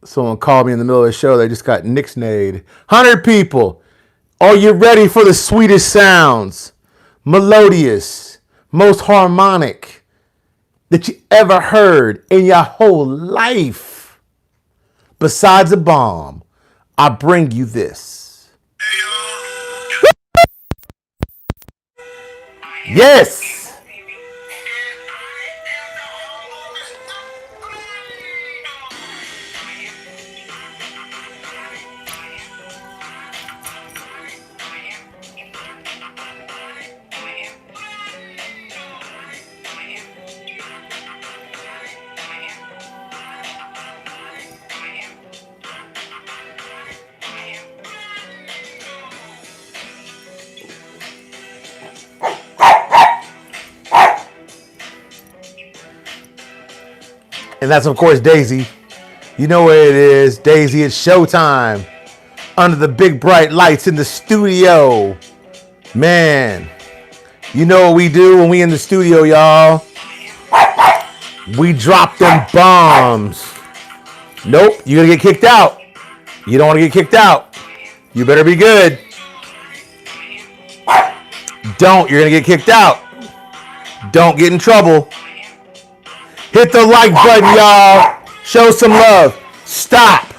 Someone called me in the middle of the show. They just got nixnayed. 100 people. Are you ready for the sweetest sounds? Melodious, most harmonic that you ever heard in your whole life. Besides a bomb, I bring you this. Yes. And that's, of course, Daisy. You know what it is. Daisy, it's showtime. Under the big bright lights in the studio. Man, you know what we do when we in the studio, y'all? We drop them bombs. Nope, you're going to get kicked out. You don't want to get kicked out. You better be good. Don't, you're going to get kicked out. Don't get in trouble. Hit the like button, y'all. Show some love. Stop.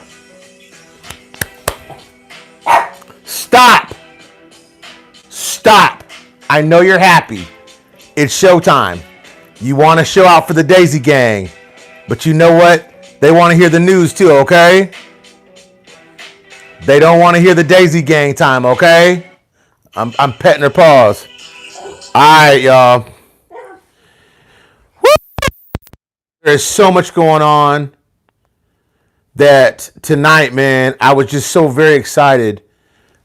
Stop. Stop. I know you're happy. It's showtime. You want to show out for the Daisy Gang. But you know what? They want to hear the news too, okay? They don't want to hear the Daisy Gang time, okay? I'm petting her paws. All right, y'all. There's so much going on that tonight, man, I was just so very excited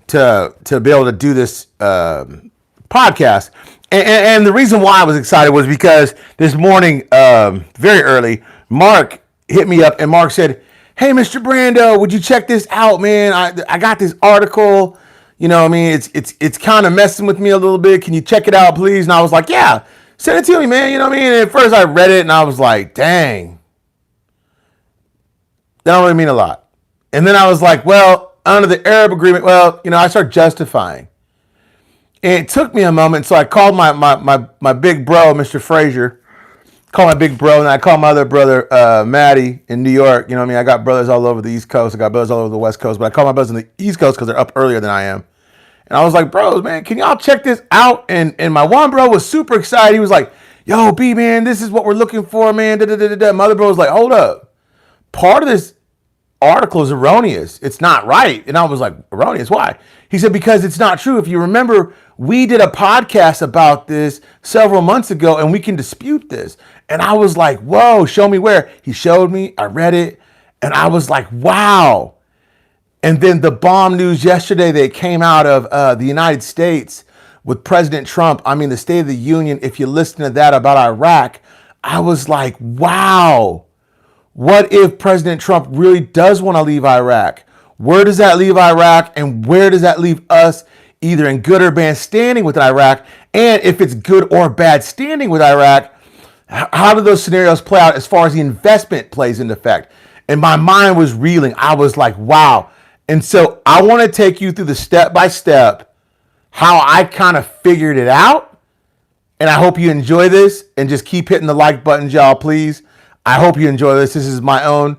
to be able to do this podcast. And the reason why I was excited was because this morning, very early, Mark hit me up and Mark said, "Hey, Mr. Brando, would you check this out, man? I got this article. You know what I mean? It's kind of messing with me a little bit. Can you check it out, please?" And I was like, "Yeah. Send it to me, man." You know what I mean? And at first I read it and I was like, dang. That don't really mean a lot. And then I was like, well, under the Arab agreement, well, you know, I started justifying. And it took me a moment. So I called my big bro, Mr. Frazier. Called my big bro, and I called my other brother, Matty, in New York. You know what I mean? I got brothers all over the East Coast. I got brothers all over the West Coast. But I called my brothers on the East Coast because they're up earlier than I am. And I was like, bros, man, can y'all check this out? And my one bro was super excited. He was like, yo, B, man, this is what we're looking for, man. My other bro was like, hold up. Part of this article is erroneous. It's not right. And I was like, erroneous? Why? He said, because it's not true. If you remember, we did a podcast about this several months ago, and we can dispute this. And I was like, whoa, show me where. He showed me. I read it. And I was like, wow. And then the bomb news yesterday that came out of the United States with President Trump, I mean, the State of the Union, if you listen to that about Iraq, I was like, wow, what if President Trump really does want to leave Iraq? Where does that leave Iraq? And where does that leave us, either in good or bad standing with Iraq? And if it's good or bad standing with Iraq, how do those scenarios play out as far as the investment plays into effect? And my mind was reeling. I was like, wow. And so I want to take you through the step-by-step how I kind of figured it out. And I hope you enjoy this, and just keep hitting the like buttons, y'all, please. I hope you enjoy this. This is my own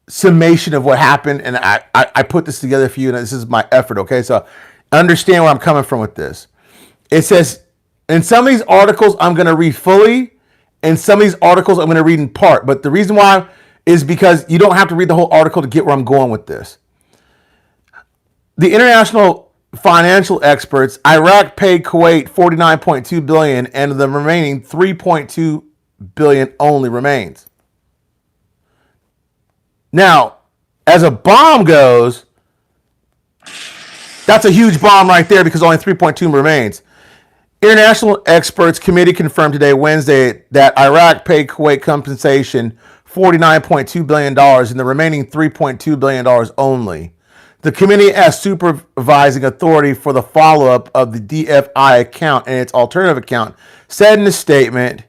summation of what happened, and I put this together for you, and this is my effort, okay? So understand where I'm coming from with this. It says, in some of these articles, I'm going to read fully, and some of these articles I'm going to read in part. But the reason why is because you don't have to read the whole article to get where I'm going with this. The international financial experts, Iraq paid Kuwait $49.2 billion, and the remaining $3.2 billion only remains. Now, as a bomb goes, that's a huge bomb right there, because only 3.2 remains. International experts committee confirmed today, Wednesday, that Iraq paid Kuwait compensation $49.2 billion and the remaining $3.2 billion only. The committee, as supervising authority for the follow-up of the DFI account and its alternative account, said in a statement,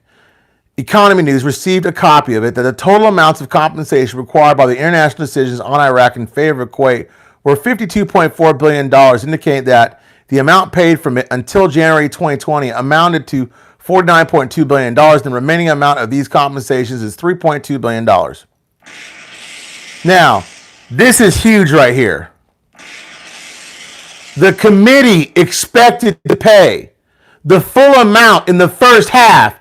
Economy News received a copy of it that the total amounts of compensation required by the international decisions on Iraq in favor of Kuwait were $52.4 billion, indicating that the amount paid from it until January 2020 amounted to $49.2 billion. The remaining amount of these compensations is $3.2 billion. Now, this is huge right here. The committee expected to pay the full amount in the first half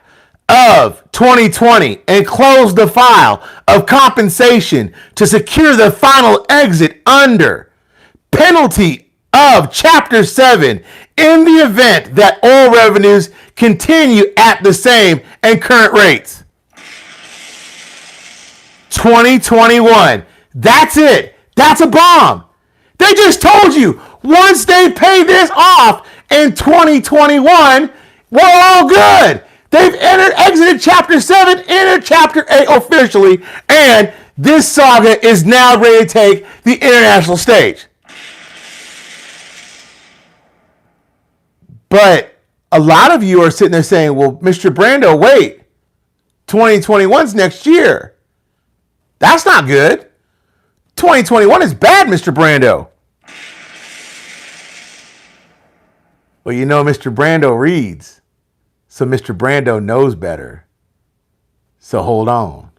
of 2020 and close the file of compensation to secure the final exit under penalty of Chapter 7 in the event that oil revenues continue at the same and current rates. 2021. That's it. That's a bomb. They just told you once they pay this off in 2021, we're all good. They've exited Chapter 7, entered Chapter 8 officially, and this saga is now ready to take the international stage. But a lot of you are sitting there saying, well, Mr. Brando, wait, 2021's next year. That's not good. 2021 is bad, Mr. Brando. Well, you know, Mr. Brando reads, so Mr. Brando knows better. So hold on.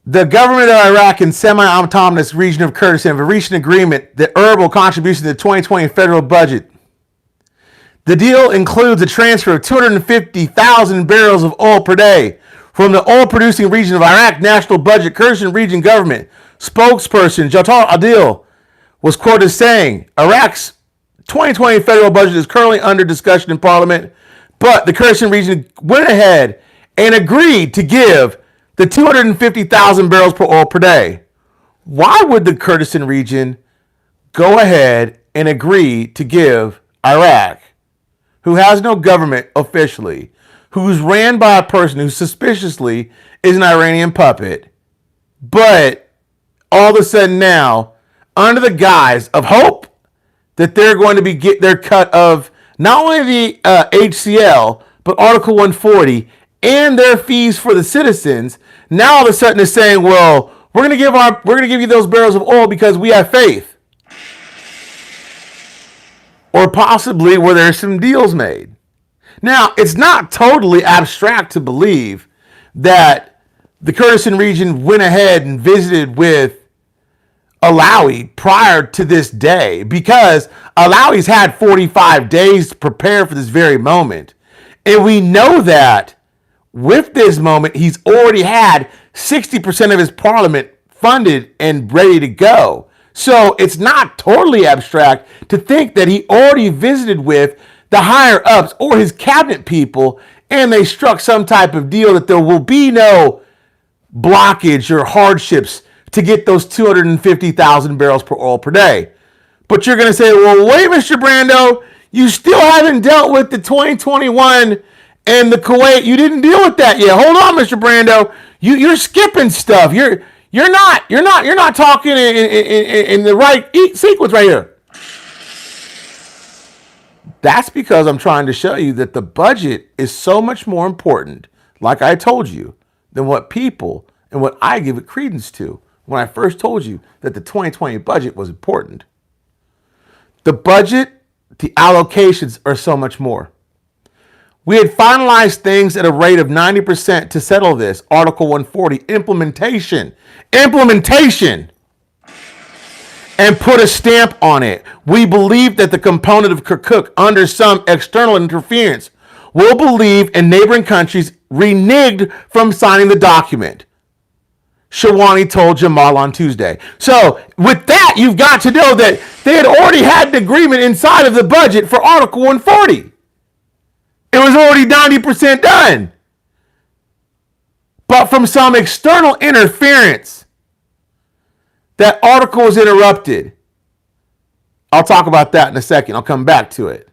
The government of Iraq and semi-autonomous region of Kurdistan have reached an agreement that will contribute to the 2020 federal budget. The deal includes a transfer of 250,000 barrels of oil per day from the oil-producing region of Iraq National Budget Kurdistan Region Government. Spokesperson Jatar Adil was quoted saying, Iraq's 2020 federal budget is currently under discussion in Parliament, but the Kurdistan region went ahead and agreed to give the 250,000 barrels per oil per day. Why would the Kurdistan region go ahead and agree to give Iraq, who has no government officially, who's ran by a person who suspiciously is an Iranian puppet, but all of a sudden now, under the guise of hope that they're going to get their cut of not only the HCL, but Article 140 and their fees for the citizens, now all of a sudden is saying, well, we're going to give you those barrels of oil because we have faith. Or possibly where there's some deals made. Now, it's not totally abstract to believe that the Kurdistan region went ahead and visited with Alawi prior to this day, because Alawi's had 45 days to prepare for this very moment. And we know that with this moment, he's already had 60% of his parliament funded and ready to go. So it's not totally abstract to think that he already visited with the higher ups or his cabinet people, and they struck some type of deal that there will be no blockage or hardships to get those 250,000 barrels per oil per day. But you're going to say, well, wait, Mr. Brando, you still haven't dealt with the 2021 and the Kuwait. You didn't deal with that yet. Hold on, Mr. Brando. You're skipping stuff. You're not talking in the right sequence right here. That's because I'm trying to show you that the budget is so much more important, like I told you, than what people and what I give it credence to when I first told you that the 2020 budget was important. The budget, the allocations are so much more. We had finalized things at a rate of 90% to settle this. Article 140, implementation, and put a stamp on it. We believe that the component of Kirkuk, under some external interference, will believe in neighboring countries reneged from signing the document. Shawani told Jamal on Tuesday. So with that, you've got to know that they had already had an agreement inside of the budget for Article 140. It was already 90% done. But from some external interference, that article was interrupted. I'll talk about that in a second. I'll come back to it.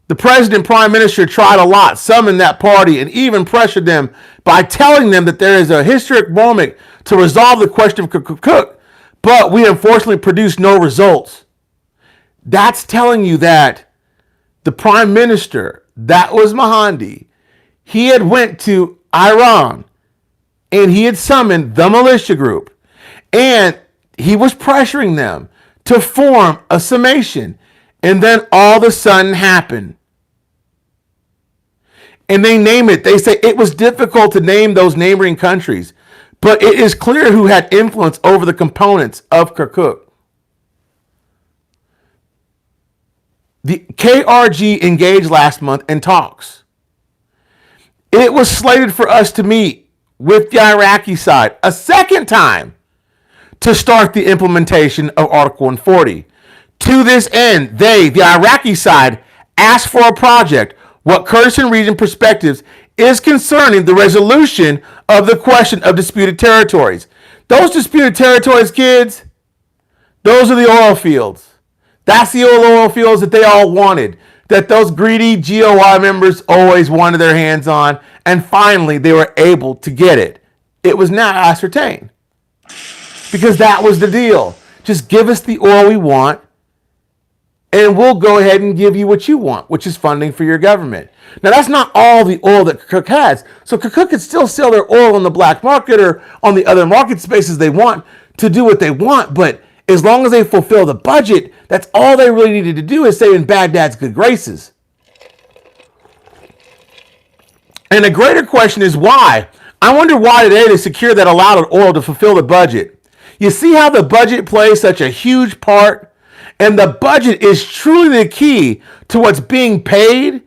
The president and prime minister tried a lot, summoned that party, and even pressured them by telling them that there is a historic moment to resolve the question of Kirkuk, but we unfortunately produced no results. That's telling you that the prime minister, that was Mahdi, he had went to Iran and he had summoned the militia group and he was pressuring them to form a summation, and then all of a sudden happened. And they name it. They say it was difficult to name those neighboring countries, but it is clear who had influence over the components of Kirkuk. The KRG engaged last month in talks. It was slated for us to meet with the Iraqi side a second time to start the implementation of Article 140. To this end, they, the Iraqi side, asked for a project. What Kurdistan Region Perspectives is concerning the resolution of the question of disputed territories. Those disputed territories, kids, those are the oil fields. That's the oil fields that they all wanted, that those greedy GOI members always wanted their hands on, and finally they were able to get it. It was now ascertained. Because that was the deal. Just give us the oil we want, and we'll go ahead and give you what you want, which is funding for your government. Now, that's not all the oil that Kirkuk has. So Kirkuk could still sell their oil on the black market or on the other market spaces they want to do what they want. But as long as they fulfill the budget, that's all they really needed to do, is stay in Baghdad's good graces. And the greater question is why? I wonder why today they secured that allowed oil to fulfill the budget. You see how the budget plays such a huge part? And the budget is truly the key to what's being paid,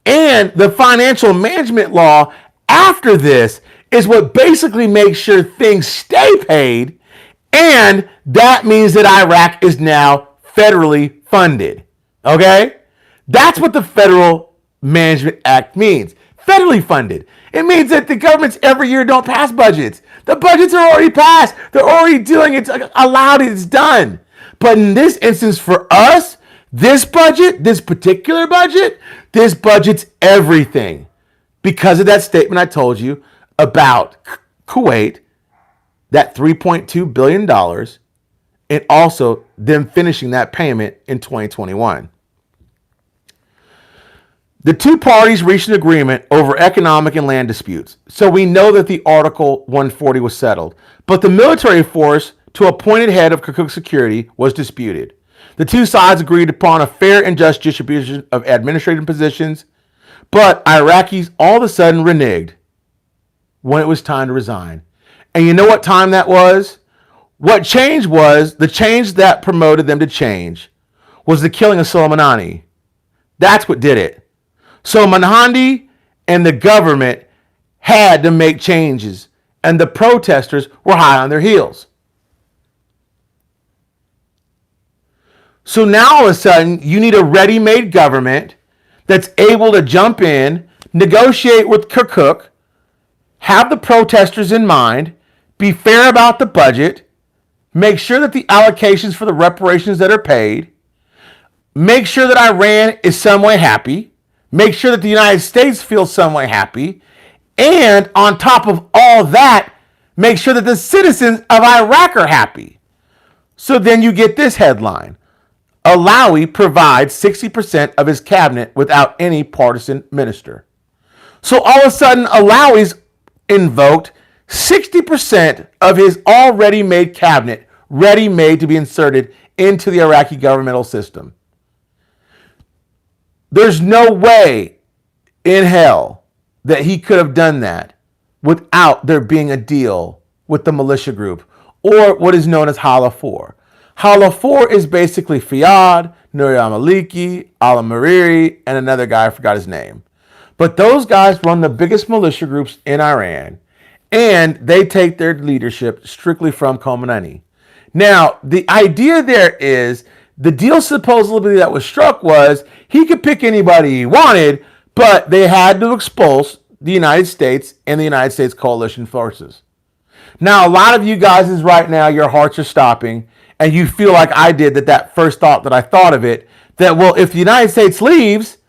and the financial management law after this is what basically makes sure things stay paid, and that means that Iraq is now federally funded. Okay? That's what the Federal Management Act means. Federally funded. It means that the governments every year don't pass budgets. The budgets are already passed. They're already doing it. It's allowed. It's done. But in this instance, for us, this budget, this particular budget, this budget's everything. Because of that statement I told you about Kuwait, that $3.2 billion, and also them finishing that payment in 2021. The two parties reached an agreement over economic and land disputes, so we know that the Article 140 was settled. But the military force to appointed head of Kirkuk security was disputed. The two sides agreed upon a fair and just distribution of administrative positions, but Iraqis all of a sudden reneged when it was time to resign. And you know what time that was? What changed was, the change that promoted them to change was the killing of Soleimani. That's what did it. So Mahdi and the government had to make changes, and the protesters were high on their heels. So now all of a sudden, you need a ready-made government that's able to jump in, negotiate with Kirkuk, have the protesters in mind, be fair about the budget, make sure that the allocations for the reparations that are paid, make sure that Iran is some way happy, make sure that the United States feels some way happy, and on top of all that, make sure that the citizens of Iraq are happy. So then you get this headline. Alawi provides 60% of his cabinet without any partisan minister. So all of a sudden, Alawi's invoked 60% of his already made cabinet, ready made to be inserted into the Iraqi governmental system. There's no way in hell that he could have done that without there being a deal with the militia group, or what is known as Hala 4. Hala 4 is basically Fiyad, Nuri al-Maliki, al-Mariri, and another guy, I forgot his name. But those guys run the biggest militia groups in Iran, and they take their leadership strictly from Khomeini. Now, the idea there is, the deal supposedly that was struck was he could pick anybody he wanted, but they had to expulse the United States and the United States coalition forces. Now, a lot of you guys is right now, your hearts are stopping, and you feel like I did, that first thought that I thought of it, that, well, if the United States leaves,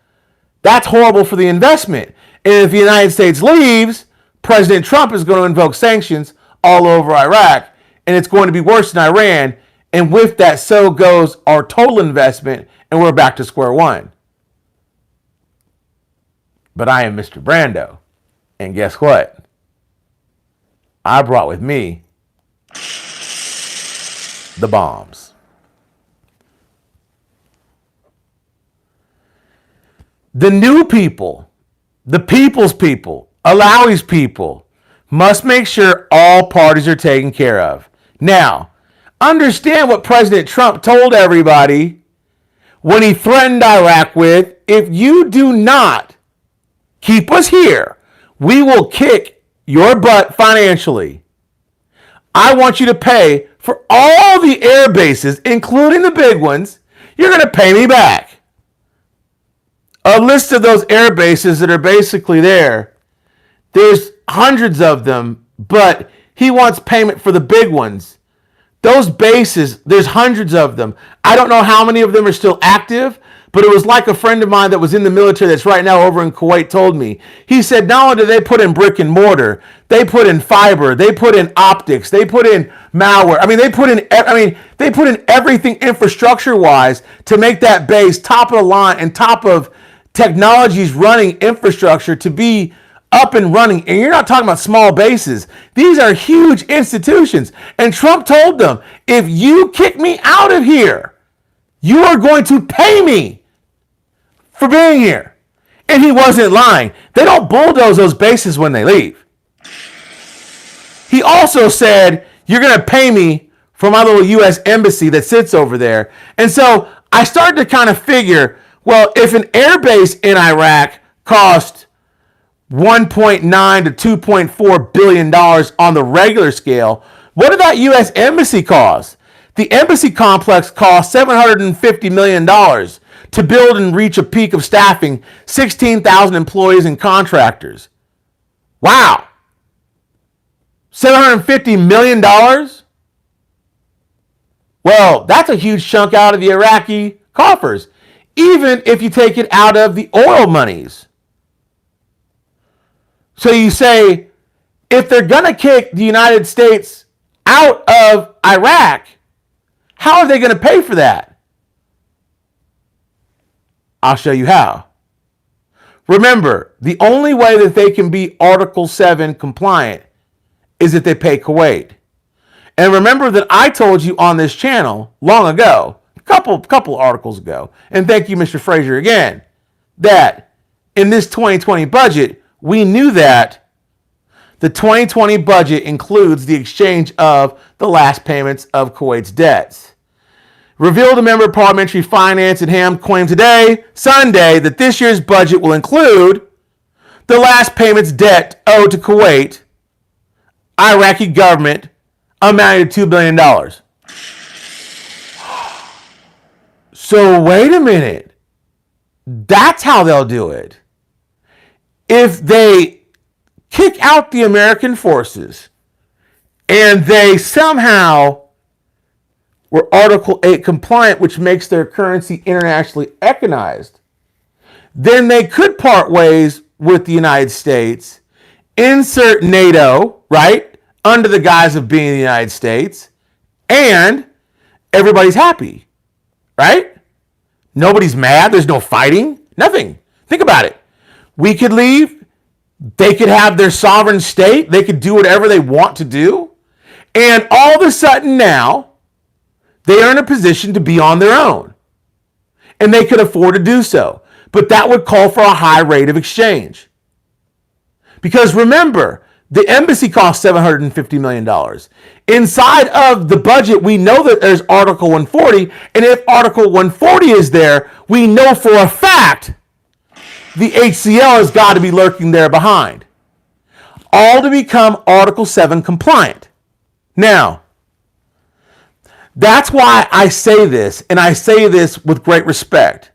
That's horrible for the investment. And if the United States leaves, President Trump is going to invoke sanctions all over Iraq, and it's going to be worse than Iran. And with that, so goes our total investment, and we're back to square one. But I am Mr. Brando. And guess what? I brought with me the bombs. The new people, the people's people, Alawi's people, must make sure all parties are taken care of. Now, understand what President Trump told everybody when he threatened Iraq with, if you do not keep us here, we will kick your butt financially. I want you to pay for all the air bases, including the big ones. You're going to pay me back. A list of those air bases that are basically there. There's hundreds of them, but he wants payment for the big ones. Those bases, there's hundreds of them. I don't know how many of them are still active, but it was like a friend of mine that was in the military that's right now over in Kuwait told me. He said not only do they put in brick and mortar, they put in fiber, they put in optics, they put in malware. They put in everything infrastructure-wise to make that base top of the line and top of technologies running infrastructure to be up and running. And you're not talking about small bases. These are huge institutions. And Trump told them, if you kick me out of here, you are going to pay me for being here. And he wasn't lying. They don't bulldoze those bases when they leave. He also said, you're going to pay me for my little U.S. embassy that sits over there. And so I started to kind of figure, well, if an air base in Iraq cost $1.9 to $2.4 billion on the regular scale, what did that U.S. embassy cost? The embassy complex cost $750 million to build and reach a peak of staffing 16,000 employees and contractors. Wow. $750 million? Well, that's a huge chunk out of the Iraqi coffers, even if you take it out of the oil monies. So you say, if they're going to kick the United States out of Iraq, how are they going to pay for that? I'll show you how. Remember, the only way that they can be Article 7 compliant is if they pay Kuwait. And remember that I told you on this channel long ago, a couple articles ago, and thank you, Mr. Frazier, again, that in this 2020 budget, we knew that the 2020 budget includes the exchange of the last payments of Kuwait's debts. Revealed a member of Parliamentary Finance and Ham claimed today, Sunday, that this year's budget will include the last payments debt owed to Kuwait, Iraqi government, amounting to $2 billion. So wait a minute. That's how they'll do it. If they kick out the American forces and they somehow were Article 8 compliant, which makes their currency internationally recognized, then they could part ways with the United States, insert NATO, right, under the guise of being the United States, and everybody's happy, right? Nobody's mad. There's no fighting. Nothing. Think about it. We could leave. They could have their sovereign state. They could do whatever they want to do. And all of a sudden now, they are in a position to be on their own. And they could afford to do so. But that would call for a high rate of exchange. Because remember, the embassy costs $750 million. Inside of the budget, we know that there's Article 140. And if Article 140 is there, we know for a fact the HCL has got to be lurking there behind. All to become Article 7 compliant. Now, that's why I say this, and I say this with great respect.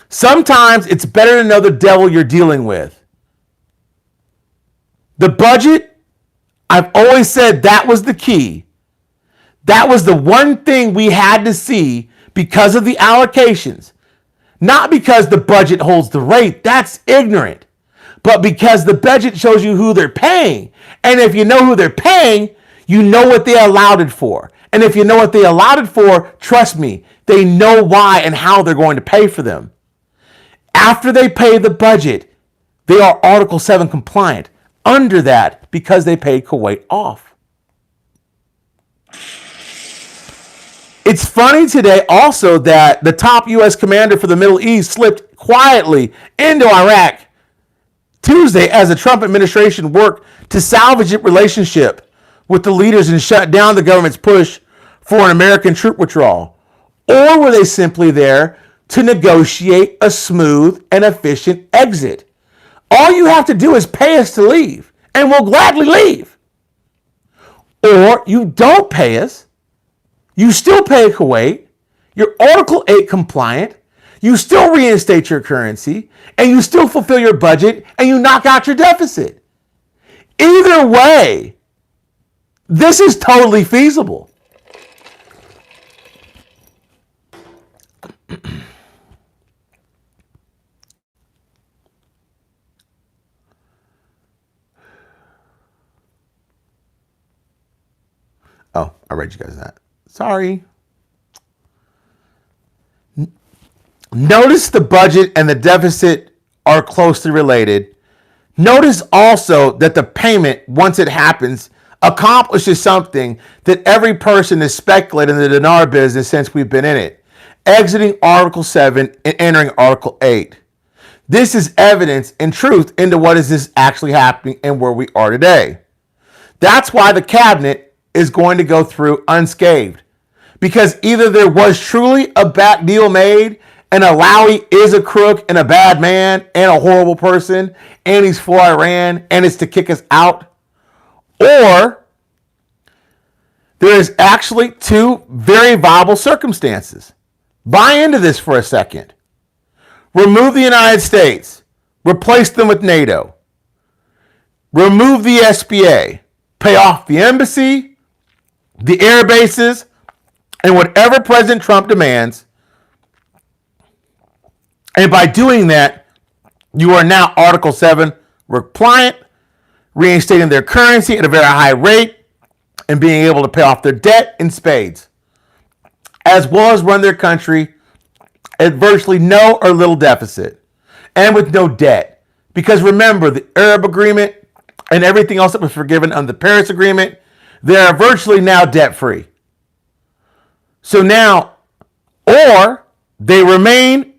Sometimes it's better to know the devil you're dealing with. The budget, I've always said that was the key. That was the one thing we had to see because of the allocations. Not because the budget holds the rate, that's ignorant, but because the budget shows you who they're paying. And if you know who they're paying, you know what they allowed it for. And if you know what they allowed it for, trust me, they know why and how they're going to pay for them. After they pay the budget, they are Article 7 compliant. Under that, because they paid Kuwait off. It's funny today also that the top U.S. commander for the Middle East slipped quietly into Iraq Tuesday as the Trump administration worked to salvage its relationship with the leaders and shut down the government's push for an American troop withdrawal. Or were they simply there to negotiate a smooth and efficient exit? All you have to do is pay us to leave, and we'll gladly leave. Or you don't pay us, you still pay Kuwait, you're Article 8 compliant, you still reinstate your currency, and you still fulfill your budget, and you knock out your deficit. Either way, this is totally feasible. Oh, I read you guys that. Sorry. Notice the budget and the deficit are closely related. Notice also that the payment, once it happens, accomplishes something that every person has speculated in the dinar business since we've been in it. Exiting Article 7 and entering Article 8. This is evidence and truth into what is this actually happening and where we are today. That's why the cabinet is going to go through unscathed. Because either there was truly a bad deal made and Alawi is a crook and a bad man and a horrible person and he's for Iran and it's to kick us out, or there is actually two very viable circumstances. Buy into this for a second. Remove the United States. Replace them with NATO. Remove the SBA. Pay off the embassy, the air bases, and whatever President Trump demands. And by doing that, you are now Article 7 compliant, reinstating their currency at a very high rate, and being able to pay off their debt in spades, as well as run their country at virtually no or little deficit, and with no debt. Because remember, the Arab Agreement and everything else that was forgiven under the Paris Agreement, they are virtually now debt-free. So now, or they remain,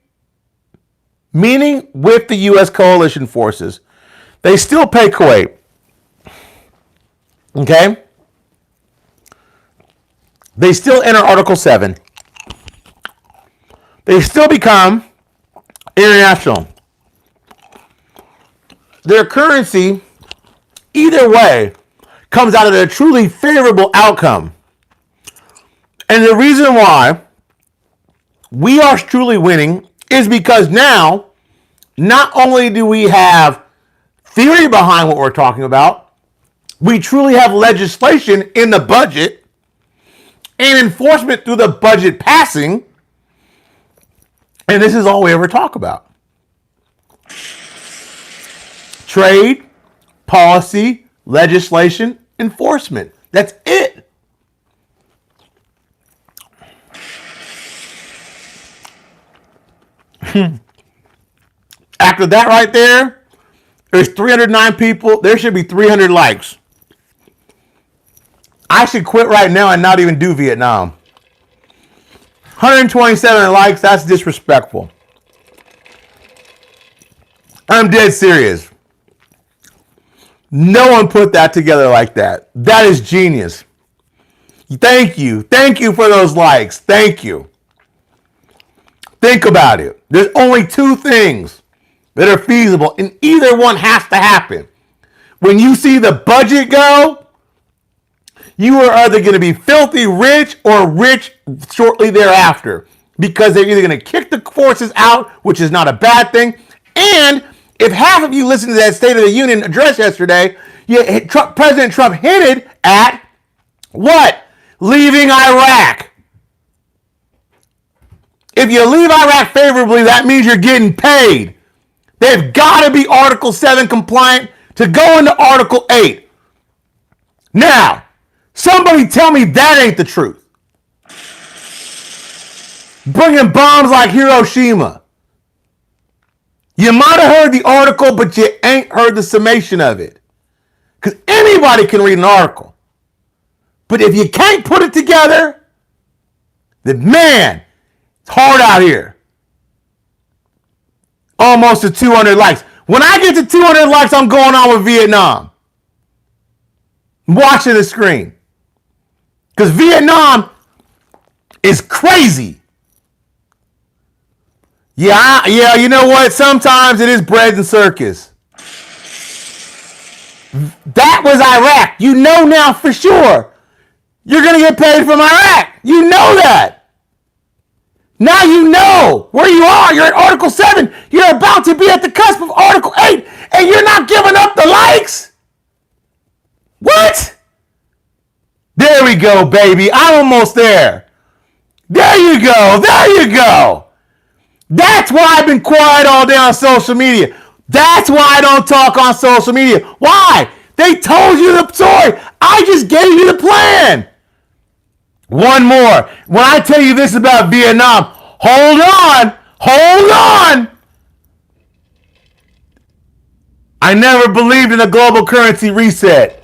meaning with the U.S. coalition forces, they still pay Kuwait. Okay? They still enter Article 7. They still become international. Their currency, either way, comes out of a truly favorable outcome. And the reason why we are truly winning is because now, not only do we have theory behind what we're talking about, we truly have legislation in the budget and enforcement through the budget passing. And this is all we ever talk about. Trade, policy, legislation, enforcement. That's it. After that right there, there's 309 people. There should be 300 likes. I should quit right now and not even do Vietnam. 127 likes, that's disrespectful. I'm dead serious. No one put that together like that. That is genius. Thank you. Thank you for those likes. Thank you. Think about it. There's only two things that are feasible, and either one has to happen. When you see the budget go, you are either going to be filthy rich or rich shortly thereafter, because they're either going to kick the forces out, which is not a bad thing, and if half of you listened to that State of the Union address yesterday, President Trump hinted at what? Leaving Iraq. If you leave Iraq favorably, that means you're getting paid. They've got to be Article 7 compliant to go into Article 8. Now, somebody tell me that ain't the truth. Bringing bombs like Hiroshima. You might have heard the article, but you ain't heard the summation of it. Because anybody can read an article. But if you can't put it together, then man, it's hard out here. Almost to 200 likes. When I get to 200 likes, I'm going on with Vietnam. I'm watching the screen. Because Vietnam is crazy. Yeah, you know what? Sometimes it is bread and circus. That was Iraq. You know now for sure. You're going to get paid from Iraq. You know that. Now you know where you are. You're at Article 7. You're about to be at the cusp of Article 8, and you're not giving up the likes? What? There we go, baby. I'm almost there. There you go. There you go. That's why I've been quiet all day on social media. That's why I don't talk on social media. Why? They told you the story. I just gave you the plan. One more. When I tell you this about Vietnam, hold on. Hold on. I never believed in a global currency reset.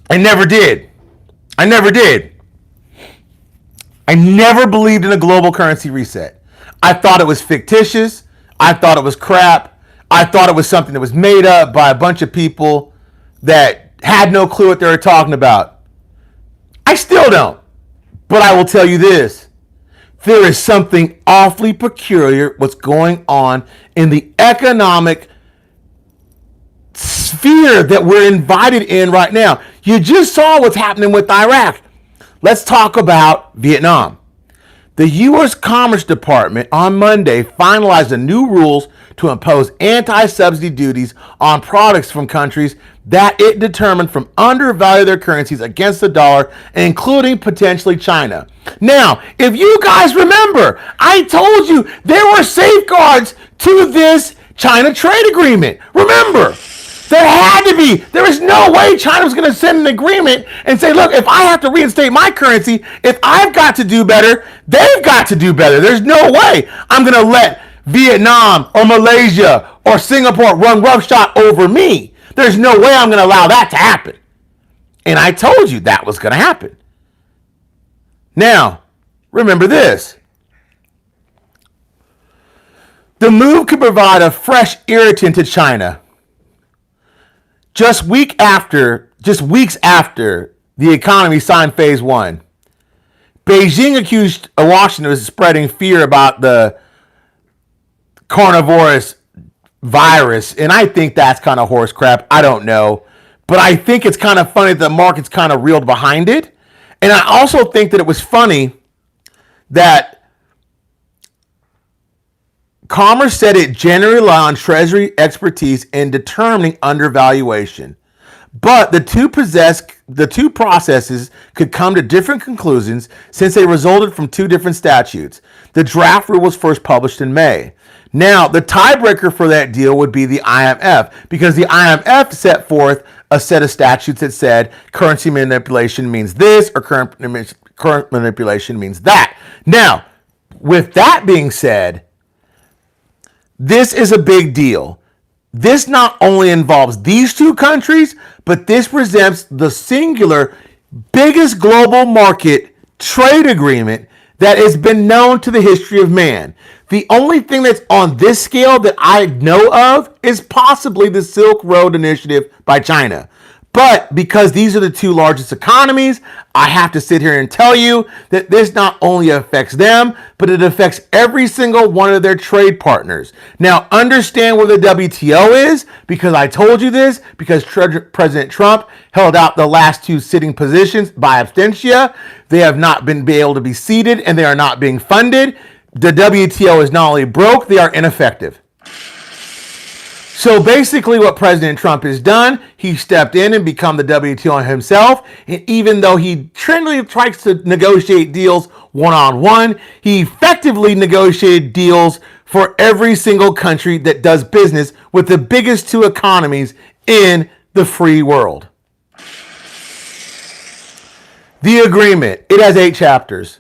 I never did. I never did. I never believed in a global currency reset. I thought it was fictitious. I thought it was crap. I thought it was something that was made up by a bunch of people that had no clue what they were talking about. I still don't. But I will tell you this. There is something awfully peculiar what's going on in the economic sphere that we're invited in right now. You just saw what's happening with Iraq. Let's talk about Vietnam. The U.S. Commerce Department on Monday finalized the new rules to impose anti-subsidy duties on products from countries that it determined from undervalue their currencies against the dollar, including potentially China. Now, if you guys remember, I told you there were safeguards to this China trade agreement. Remember, there had to be. There is no way China was going to send an agreement and say, look, if I have to reinstate my currency, if I've got to do better, they've got to do better. There's no way I'm going to let Vietnam or Malaysia or Singapore run roughshod over me. There's no way I'm going to allow that to happen. And I told you that was going to happen. Now, remember this. The move could provide a fresh irritant to China. Just weeks after the economy signed phase one, Beijing accused Washington of spreading fear about the coronavirus virus, and I think that's kind of horse crap. I don't know, but I think it's kind of funny that the market's kind of reeled behind it, and I also think that it was funny that Commerce said it generally relied on Treasury expertise in determining undervaluation, but the two processes could come to different conclusions since they resulted from two different statutes. The draft rule was first published in May. Now, the tiebreaker for that deal would be the IMF, because the IMF set forth a set of statutes that said currency manipulation means this or current manipulation means that. Now, with that being said, this is a big deal. This not only involves these two countries, but this presents the singular biggest global market trade agreement that has been known to the history of man. The only thing that's on this scale that I know of is possibly the Silk Road Initiative by China. But because these are the two largest economies, I have to sit here and tell you that this not only affects them, but it affects every single one of their trade partners. Now, understand where the WTO is, because I told you this, because President Trump held out the last two sitting positions by absentia. They have not been able to be seated, and they are not being funded. The WTO is not only broke, they are ineffective. So basically what President Trump has done, he stepped in and become the WTO himself. And even though he trendly tries to negotiate deals one-on-one, he effectively negotiated deals for every single country that does business with the biggest two economies in the free world. The agreement, it has 8 chapters,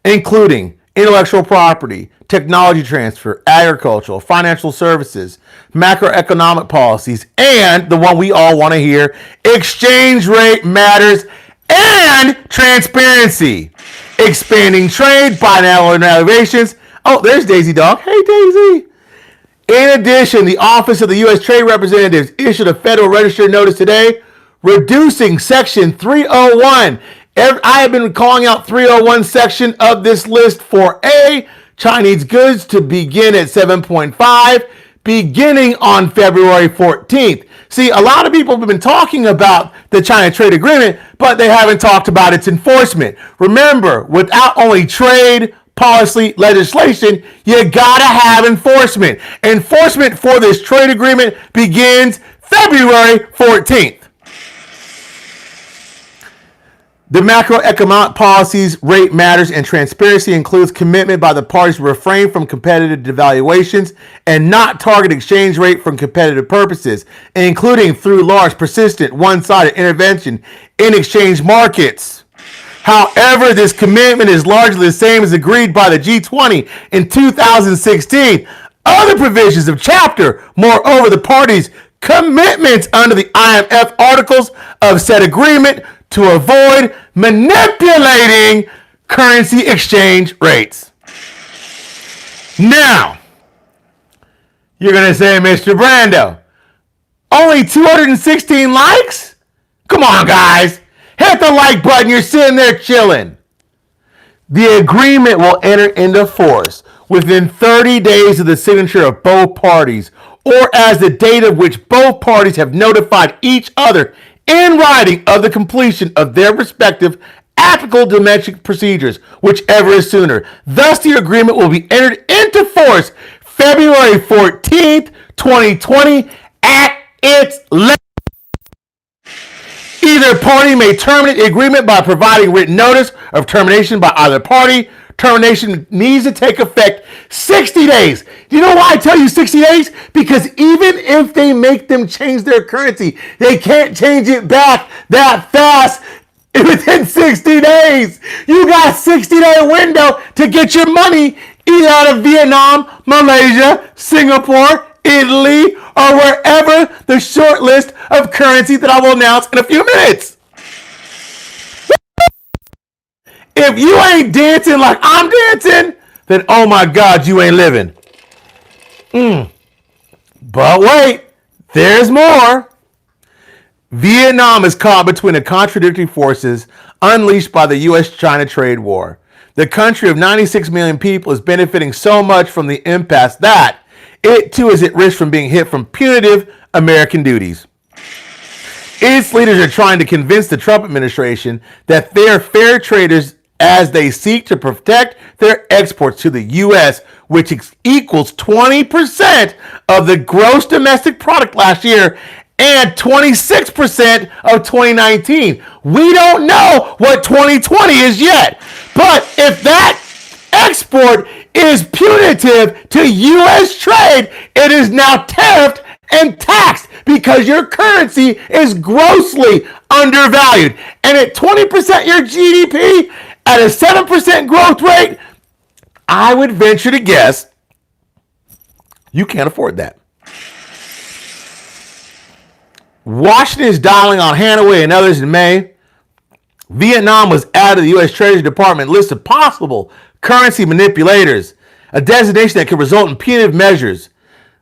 including intellectual property, technology transfer, agricultural, financial services, macroeconomic policies, and the one we all want to hear, exchange rate matters and transparency, expanding trade, bilateral innovations. Oh, there's Daisy Dog. Hey, Daisy. In addition, the Office of the U.S. Trade Representatives issued a Federal Register notice today reducing Section 301. I have been calling out 301 section of this list for Chinese goods to begin at 7.5, beginning on February 14th. See, a lot of people have been talking about the China trade agreement, but they haven't talked about its enforcement. Remember, without only trade, policy, legislation, you gotta have enforcement. Enforcement for this trade agreement begins February 14th. The macroeconomic policies, rate matters, and transparency includes commitment by the parties to refrain from competitive devaluations and not target exchange rate for competitive purposes, including through large, persistent, one-sided intervention in exchange markets. However, this commitment is largely the same as agreed by the G20 in 2016. Other provisions of chapter, moreover, the parties' commitments under the IMF articles of said agreement to avoid manipulating currency exchange rates. Now, you're going to say, Mr. Brando, only 216 likes? Come on, guys. Hit the like button. You're sitting there chilling. The agreement will enter into force within 30 days of the signature of both parties, or as the date of which both parties have notified each other in writing of the completion of their respective applicable domestic procedures, whichever is sooner. Thus, the agreement will be entered into force February 14th, 2020 at its latest. Either party may terminate the agreement by providing written notice of termination by either party. Termination needs to take effect 60 days. Do you know why I tell you 60 days? Because even if they make them change their currency, they can't change it back that fast within 60 days. You got a 60-day window to get your money either out of Vietnam, Malaysia, Singapore, Italy, or wherever the short list of currency that I will announce in a few minutes. If you ain't dancing like I'm dancing, then oh my God, you ain't living. But wait, there's more. Vietnam is caught between the contradictory forces unleashed by the U.S.-China trade war. The country of 96 million people is benefiting so much from the impasse that it too is at risk from being hit from punitive American duties. Its leaders are trying to convince the Trump administration that they are fair traders as they seek to protect their exports to the U.S., which equals 20% of the gross domestic product last year and 26% of 2019. We don't know what 2020 is yet, but if that export is punitive to U.S. trade, it is now tariffed and taxed because your currency is grossly undervalued. And at 20% your GDP, at a 7% growth rate, I would venture to guess you can't afford that. Washington is dialing on Hanoi and others in May. Vietnam was added to the U.S. Treasury Department list of possible currency manipulators, a designation that could result in punitive measures.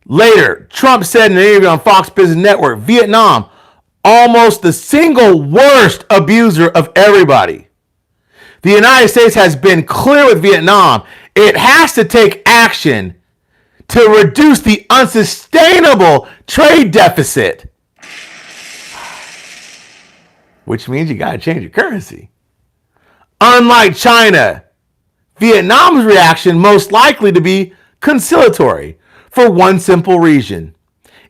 Later, Trump said in an interview on Fox Business Network, Vietnam, almost the single worst abuser of everybody. The United States has been clear with Vietnam. It has to take action to reduce the unsustainable trade deficit, which means you got to change your currency. Unlike China, Vietnam's reaction most likely to be conciliatory for one simple reason.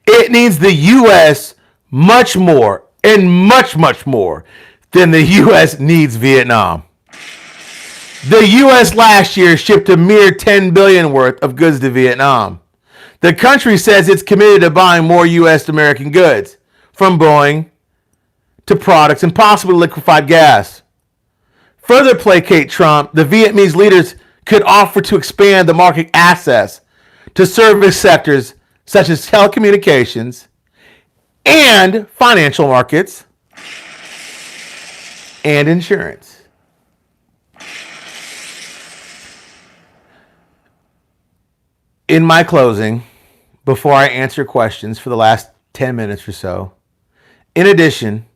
It needs the U.S. much more and much, much more than the U.S. needs Vietnam. The U.S. last year shipped a mere $10 billion worth of goods to Vietnam. The country says it's committed to buying more U.S. American goods, from Boeing to products and possibly liquefied gas. Further placate Trump, the Vietnamese leaders could offer to expand the market access to service sectors such as telecommunications and financial markets and insurance. In my closing, before I answer questions for the last 10 minutes or so, in addition,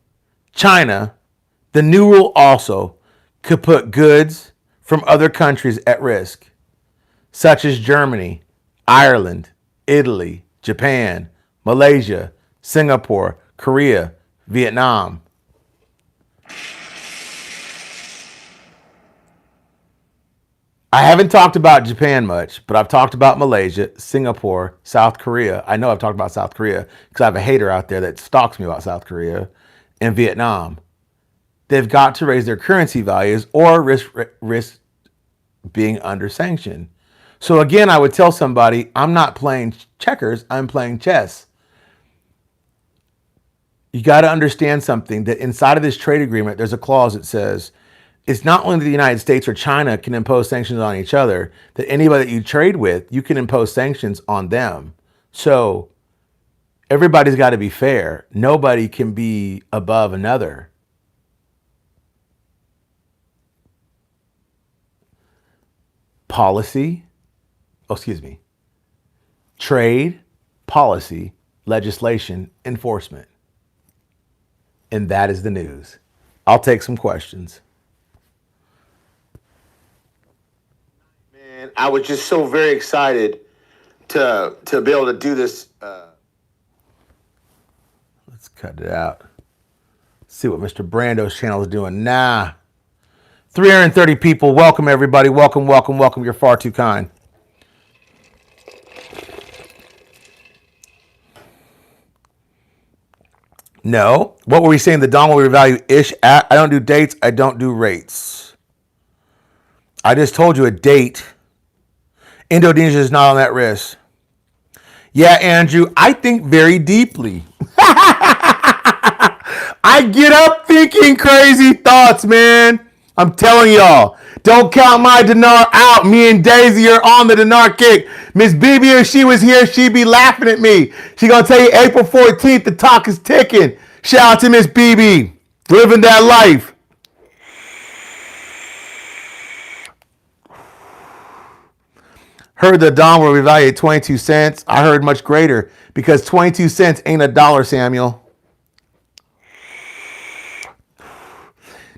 China, the new rule also could put goods from other countries at risk, such as Germany, Ireland, Italy, Japan, Malaysia, Singapore, Korea, Vietnam. I haven't talked about Japan much, but I've talked about Malaysia, Singapore, South Korea. I know I've talked about South Korea because I have a hater out there that stalks me about South Korea and Vietnam. They've got to raise their currency values or risk being under sanction. So again, I would tell somebody, I'm not playing checkers, I'm playing chess. You got to understand something, that inside of this trade agreement, there's a clause that says it's not only the United States or China can impose sanctions on each other, that anybody that you trade with, you can impose sanctions on them. So everybody's got to be fair. Nobody can be above another. Trade, policy, legislation, enforcement. And that is the news. I'll take some questions. Man, I was just so very excited to be able to do this. Let's cut it out. See what Mr. Brando's channel is doing. 330 people. Welcome, everybody. Welcome, welcome, welcome. You're far too kind. No. What were we saying? The dong will revalue ish at? I don't do dates. I don't do rates. I just told you a date. Indonesia is not on that risk. Yeah, Andrew, I think very deeply. I get up thinking crazy thoughts, man. I'm telling y'all. Don't count my dinar out. Me and Daisy are on the dinar kick. Miss Bibi, if she was here, she'd be laughing at me. She gonna tell you April 14th, the talk is ticking. Shout out to Miss Bibi. Living that life. Heard the dong will revalue 22 cents. I heard much greater because 22 cents ain't a dollar, Samuel.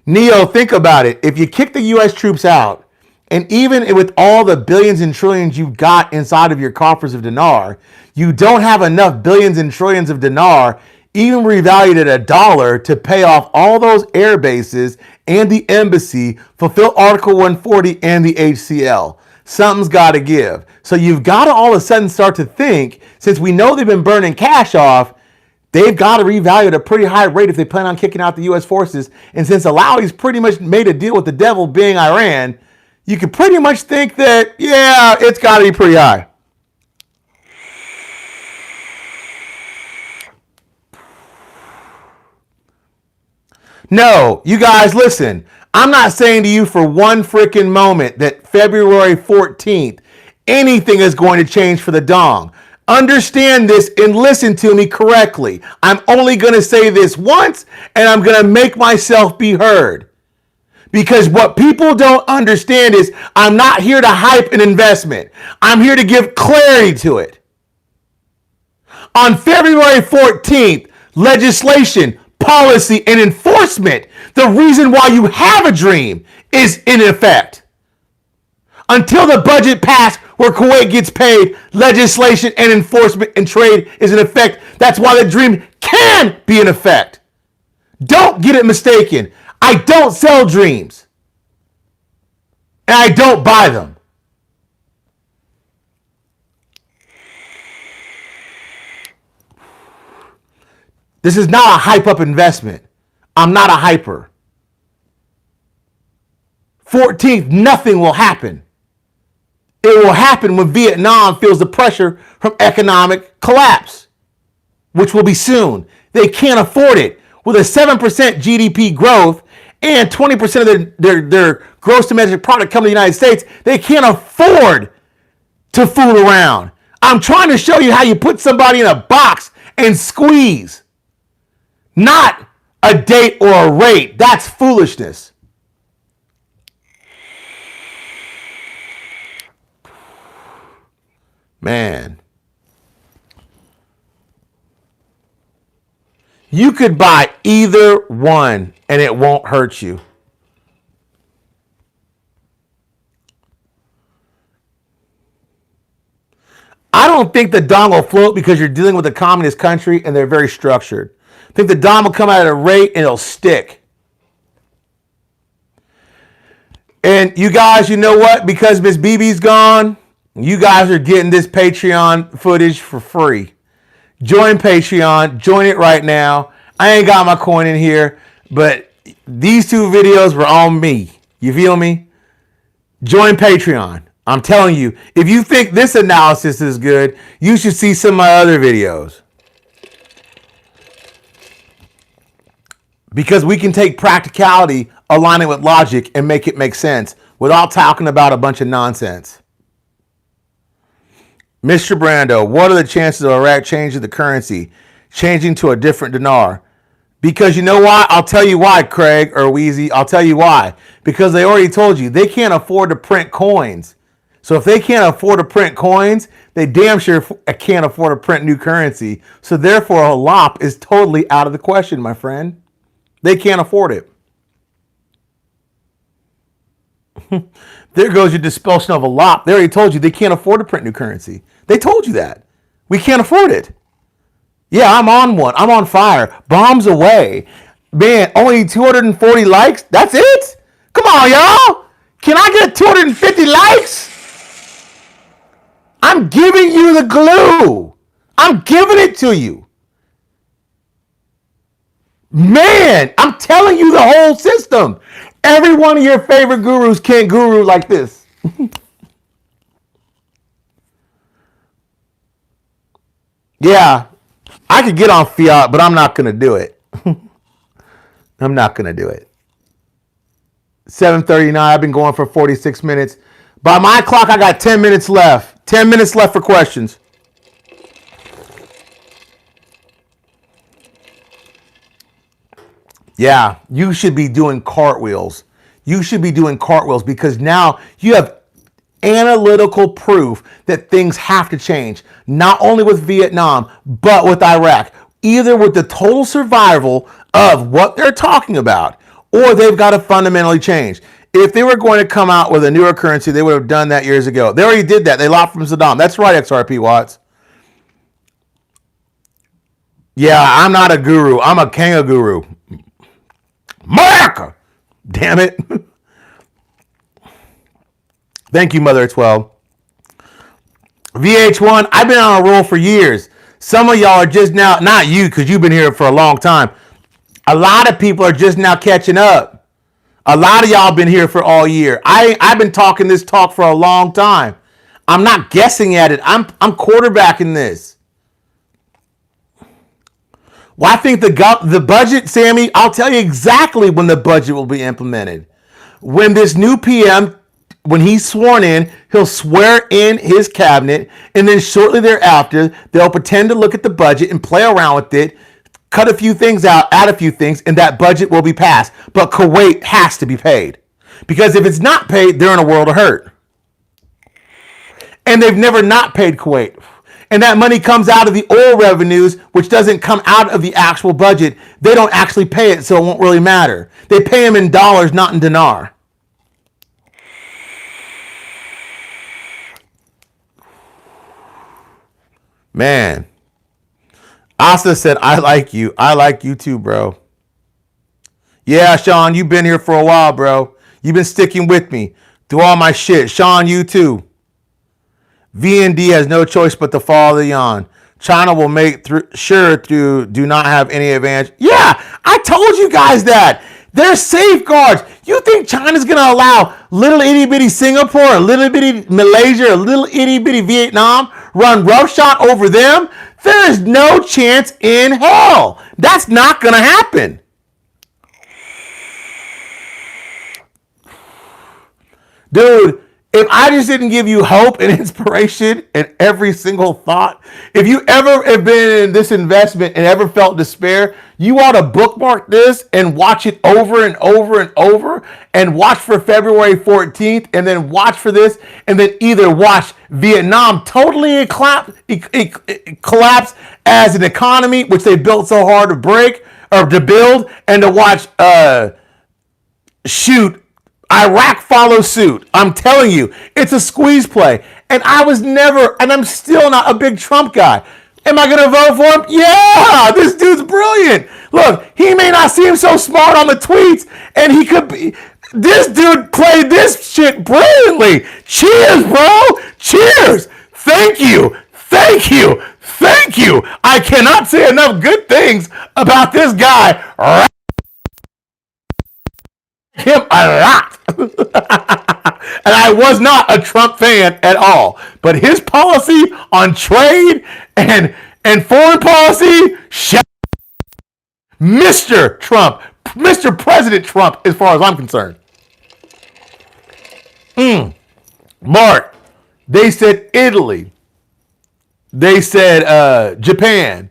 Neo, think about it. If you kick the U.S. troops out, and even with all the billions and trillions you've got inside of your coffers of dinar, you don't have enough billions and trillions of dinar, even revalued at a dollar, to pay off all those air bases and the embassy, fulfill Article 140 and the HCL. Something's got to give. So you've got to all of a sudden start to think, since we know they've been burning cash off, they've got to revalue at a pretty high rate if they plan on kicking out the U.S. forces. And since Alawi's pretty much made a deal with the devil, being Iran, you could pretty much think that, yeah, it's got to be pretty high. No, you guys, listen. I'm not saying to you for one freaking moment that February 14th, anything is going to change for the dong. Understand this and listen to me correctly. I'm only going to say this once, and I'm going to make myself be heard. Because what people don't understand is I'm not here to hype an investment. I'm here to give clarity to it. On February 14th, legislation, policy, and enforcement, the reason why you have a dream, is in effect. Until the budget passed where Kuwait gets paid, legislation and enforcement and trade is in effect. That's why the dream can be in effect. Don't get it mistaken. I don't sell dreams. And I don't buy them. This is not a hype up investment. I'm not a hyper. 14th, nothing will happen. It will happen when Vietnam feels the pressure from economic collapse, which will be soon. They can't afford it. With a 7% GDP growth and 20% of their gross domestic product coming to the United States, they can't afford to fool around. I'm trying to show you how you put somebody in a box and squeeze, not a date or a rate. That's foolishness. Man. You could buy either one and it won't hurt you. I don't think the dong will float because you're dealing with a communist country and they're very structured. I think the dong will come out at a rate and it'll stick. And you guys, you know what? Because Miss BB's gone, you guys are getting this Patreon footage for free. Join Patreon. Join it right now. I ain't got my coin in here, but these two videos were on me. You feel me? Join Patreon. I'm telling you, if you think this analysis is good, you should see some of my other videos. Because we can take practicality, align it with logic, and make it make sense without talking about a bunch of nonsense. Mr. Brando, what are the chances of Iraq changing the currency, changing to a different dinar? Because you know why? I'll tell you why, Craig or Wheezy. I'll tell you why. Because they already told you they can't afford to print coins. So if they can't afford to print coins, they damn sure can't afford to print new currency. So therefore, a LOP is totally out of the question, my friend. They can't afford it. There goes your dispulsion of a LOP. They already told you they can't afford to print new currency. They told you that. We can't afford it. Yeah, I'm on one. I'm on fire. Bombs away. Man, only 240 likes? That's it? Come on, y'all. Can I get 250 likes? I'm giving you the glue. I'm giving it to you. Man, I'm telling you the whole system. Every one of your favorite gurus can't guru like this. Yeah, I could get on fiat, but I'm not going to do it. I'm not going to do it. 7:39, I've been going for 46 minutes. By my clock, I got 10 minutes left. 10 minutes left for questions. Yeah, you should be doing cartwheels. You should be doing cartwheels because now you have analytical proof that things have to change, not only with Vietnam, but with Iraq, either with the total survival of what they're talking about, or they've got to fundamentally change. If they were going to come out with a newer currency, they would have done that years ago. They already did that. They locked from Saddam. That's right, XRP Watts. Yeah, I'm not a guru. I'm a kangaroo. America! Damn it. Thank you, Mother 12. VH1, I've been on a roll for years. Some of y'all are just now, not you, because you've been here for a long time. A lot of people are just now catching up. A lot of y'all been here for all year. I've been talking this talk for a long time. I'm not guessing at it. I'm quarterbacking this. Well, I think the budget, Sammy, I'll tell you exactly when the budget will be implemented. When this new PM, when he's sworn in, he'll swear in his cabinet, and then shortly thereafter, they'll pretend to look at the budget and play around with it, cut a few things out, add a few things, and that budget will be passed. But Kuwait has to be paid. Because if it's not paid, they're in a world of hurt. And they've never not paid Kuwait. And that money comes out of the oil revenues, which doesn't come out of the actual budget. They don't actually pay it, so it won't really matter. They pay them in dollars, not in dinar. Man. Asta said, I like you. I like you too, bro. Yeah, Sean, you've been here for a while, bro. You've been sticking with me through all my shit. Sean, you too. VND has no choice but to follow the yawn. China will make sure to do not have any advantage. Yeah, I told you guys that. There's safeguards. You think China's going to allow little itty bitty Singapore, a little bitty Malaysia, a little itty bitty Vietnam run roughshod over them? There is no chance in hell. That's not going to happen. Dude, if I just didn't give you hope and inspiration in every single thought, if you ever have been in this investment and ever felt despair, you ought to bookmark this and watch it over and over and over, and watch for February 14th, and then watch for this, and then either watch Vietnam totally collapse as an economy, which they built so hard to break or to build, and to watch Iraq follows suit. I'm telling you, it's a squeeze play. And I was never, and I'm still not a big Trump guy. Am I going to vote for him? Yeah, this dude's brilliant. Look, he may not seem so smart on the tweets, and he could be. This dude played this shit brilliantly. Cheers, bro. Cheers. Thank you. Thank you. Thank you. I cannot say enough good things about this guy. Him a lot. And I was not a Trump fan at all. But his policy on trade and foreign policy, Mr. Trump, Mr. President Trump, as far as I'm concerned. Mark, they said Italy. They said Japan.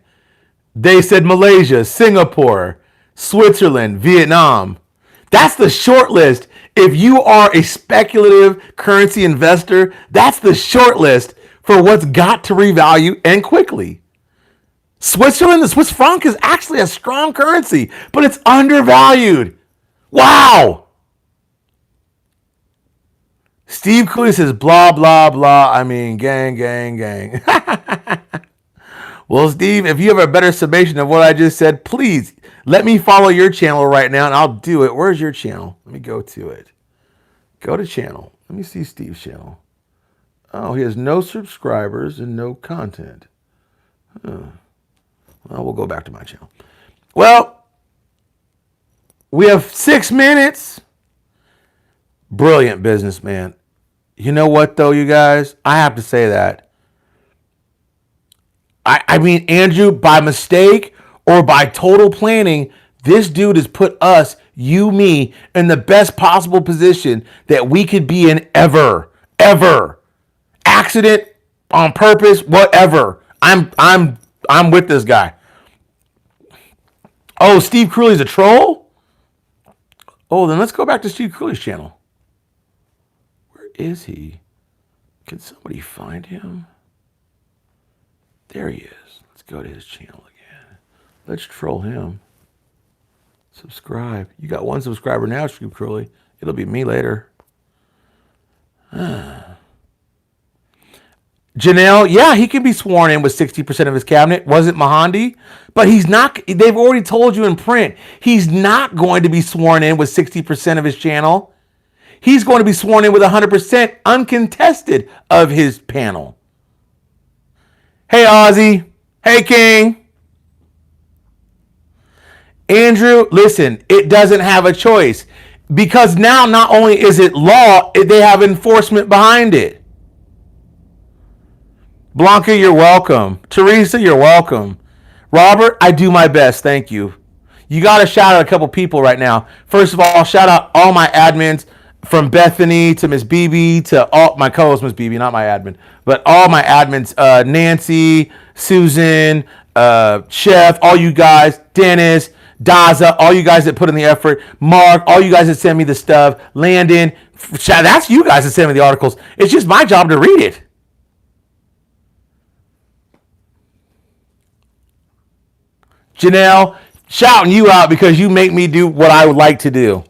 They said Malaysia, Singapore, Switzerland, Vietnam. That's the short list. If you are a speculative currency investor, that's the short list for what's got to revalue and quickly. Switzerland, the Swiss franc is actually a strong currency, but it's undervalued. Wow. Steve Cooley says, blah, blah, blah. I mean, gang, gang, gang. Well, Steve, if you have a better summation of what I just said, please let me follow your channel right now, and I'll do it. Where's your channel? Let me go to it. Go to channel. Let me see Steve's channel. Oh, he has no subscribers and no content. Well, we'll go back to my channel. Well, we have 6 minutes. Brilliant businessman. You know what, though, you guys? I have to say that. I mean, Andrew, by mistake or by total planning, this dude has put us, you, me, in the best possible position that we could be in ever. Accident, on purpose, whatever. I'm with this guy. Oh, Steve Curley's a troll? Oh, then let's go back to Steve Curley's channel. Where is he? Can somebody find him? There he is. Let's go to his channel again. Let's troll him. Subscribe. You got 1 subscriber now, Steve Curley. It'll be me later. Janelle, yeah, he can be sworn in with 60% of his cabinet. Wasn't Mahandi? But he's not. They've already told you in print. He's not going to be sworn in with 60% of his channel. He's going to be sworn in with 100% uncontested of his panel. Hey, Ozzy. Hey, King. Andrew, listen, it doesn't have a choice. Because now not only is it law, they have enforcement behind it. Blanca, you're welcome. Teresa, you're welcome. Robert, I do my best. Thank you. You got to shout out a couple people right now. First of all, shout out all my admins, from Bethany to Miss BB to all my co-host Miss BB, not my admin, but all my admins, Nancy, Susan, Chef, all you guys, Dennis, Daza, all you guys that put in the effort, Mark, all you guys that send me the stuff, Landon, that's you guys that send me the articles. It's just my job to read it. Janelle, shouting you out because you make me do what I would like to do.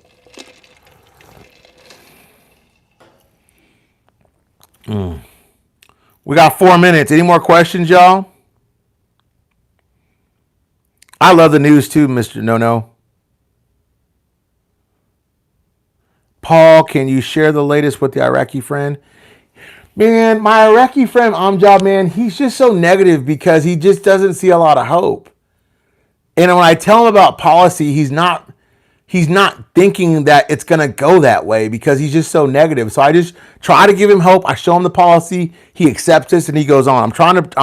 We got 4 minutes. Any more questions, y'all? I love the news too, Mr. No. Paul, can you share the latest with the Iraqi friend? Man, my Iraqi friend Amjad, man, he's just so negative because he just doesn't see a lot of hope. And when I tell him about policy, he's not thinking that it's going to go that way because he's just so negative. So I just try to give him hope. I show him the policy, he accepts this, and he goes on. I'm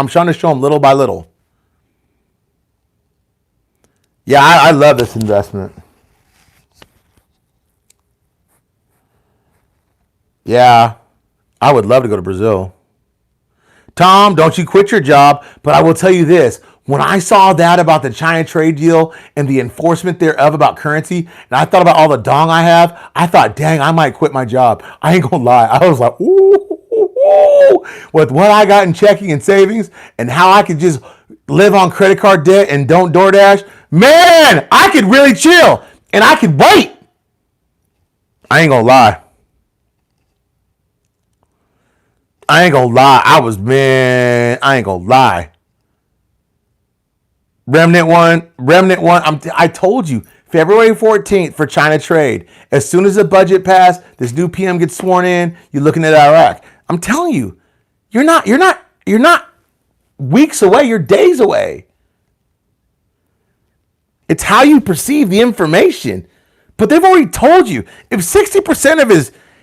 trying to show him little by little. Yeah, I love this investment. Yeah, I would love to go to Brazil. Tom, don't you quit your job. But I will tell you this. When I saw that about the China trade deal and the enforcement thereof about currency, and I thought about all the dong I have, I thought, dang, I might quit my job. I ain't gonna lie. I was like, ooh, with what I got in checking and savings and how I could just live on credit card debt and don't DoorDash, man, I could really chill and I could wait. I ain't gonna lie. I ain't gonna lie. I ain't gonna lie. Remnant one. I told you, February 14th for China trade. As soon as the budget passed, this new PM gets sworn in. You're looking at Iraq. I'm telling you, you're not weeks away. You're days away. It's how you perceive the information. But they've already told you if 60% of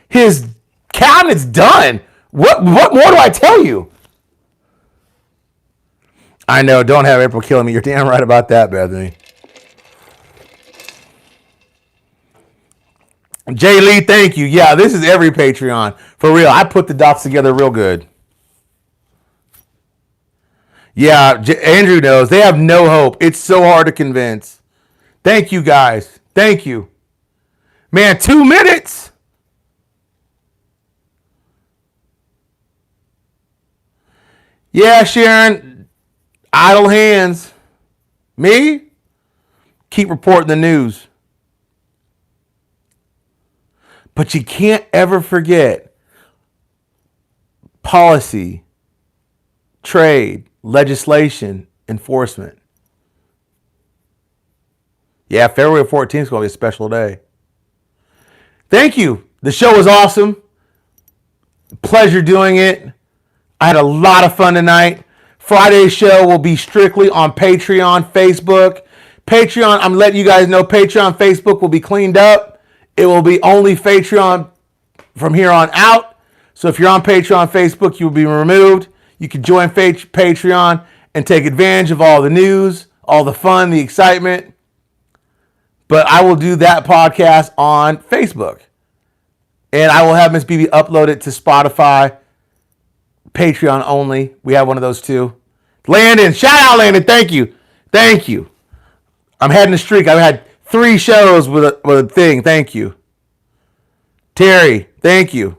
his cabinet's done. What more do I tell you? I know. Don't have April killing me. You're damn right about that, Bethany. Jay Lee, thank you. Yeah, this is every Patreon. For real. I put the dots together real good. Yeah, Andrew knows. They have no hope. It's so hard to convince. Thank you, guys. Thank you. Man, 2 minutes. Yeah, Sharon. Idle hands. Me? Keep reporting the news. But you can't ever forget policy, trade, legislation, enforcement. Yeah, February 14th is going to be a special day. Thank you. The show was awesome. Pleasure doing it. I had a lot of fun tonight. Friday's show will be strictly on Patreon, Facebook. Patreon, I'm letting you guys know Patreon, Facebook will be cleaned up. It will be only Patreon from here on out. So if you're on Patreon, Facebook, you will be removed. You can join Patreon and take advantage of all the news, all the fun, the excitement. But I will do that podcast on Facebook. And I will have Miss BB upload it to Spotify, Patreon only. We have one of those too. Landon, shout out Landon. Thank you. Thank you. I'm heading a streak. I've had 3 shows with a thing. Thank you. Terry, thank you.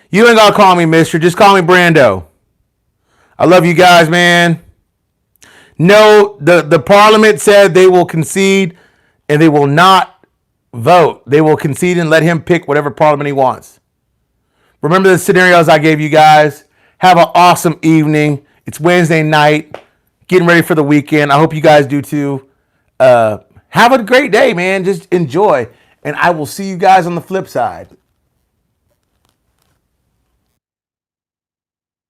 You ain't got to call me mister. Just call me Brando. I love you guys, man. No, the parliament said they will concede and they will not vote. They will concede and let him pick whatever parliament he wants. Remember the scenarios I gave you guys. Have an awesome evening. It's Wednesday night. Getting ready for the weekend. I hope you guys do too. Have a great day, man. Just enjoy. And I will see you guys on the flip side.